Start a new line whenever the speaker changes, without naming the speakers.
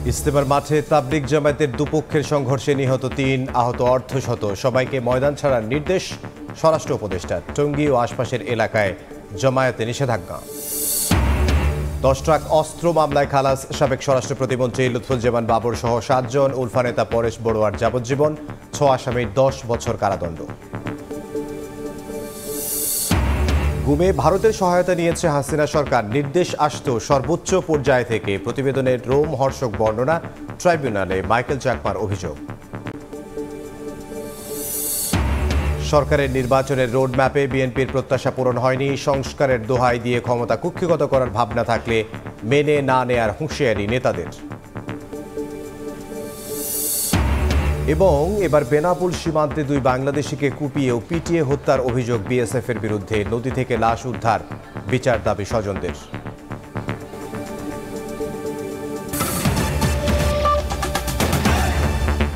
ইজতেমার মাঠে তাবলিগ জামায়াতের দুপক্ষের সংঘর্ষে নিহত ৩, আহত অর্ধশত। সবাইকে ময়দান ছাড়ার নির্দেশ স্বরাষ্ট্র উপদেষ্টার। টঙ্গী ও আশপাশের এলাকায় জামায়াতে নিষেধাজ্ঞা। ১০ ট্রাক অস্ত্র মামলায় খালাস সাবেক স্বরাষ্ট্র প্রতিমন্ত্রী লুৎফুজ্জামান বাবর সহ ৭ জন। উলফা নেতা পরেশ বড়ুয়ার যাবজ্জীবন, ৬ আসামির ১০ বছর কারাদণ্ড। গুমে ভারতের সহায়তা নিয়েছে হাসিনা সরকার, নির্দেশ আসতো সর্বোচ্চ পর্যায় থেকে। প্রতিবেদনের রোমহর্ষক বর্ণনা, ট্রাইব্যুনালে মাইকেল চাকমার অভিযোগ। সরকারের নির্বাচনের রোডম্যাপে বিএনপির প্রত্যাশা পূরণ হয়নি। সংস্কারের দোহাই দিয়ে ক্ষমতা কুক্ষিগত করার ভাবনা থাকলে মেনে না নেয়ার হুঁশিয়ারি নেতাদের। এবং এবার বেনাপোল সীমান্তে 2 বাংলাদেশিকে কুপিয়ে ও পিটিয়ে হত্যার অভিযোগ বিএসএফের বিরুদ্ধে। নদী থেকে লাশ উদ্ধার, বিচার দাবি স্বজনদের।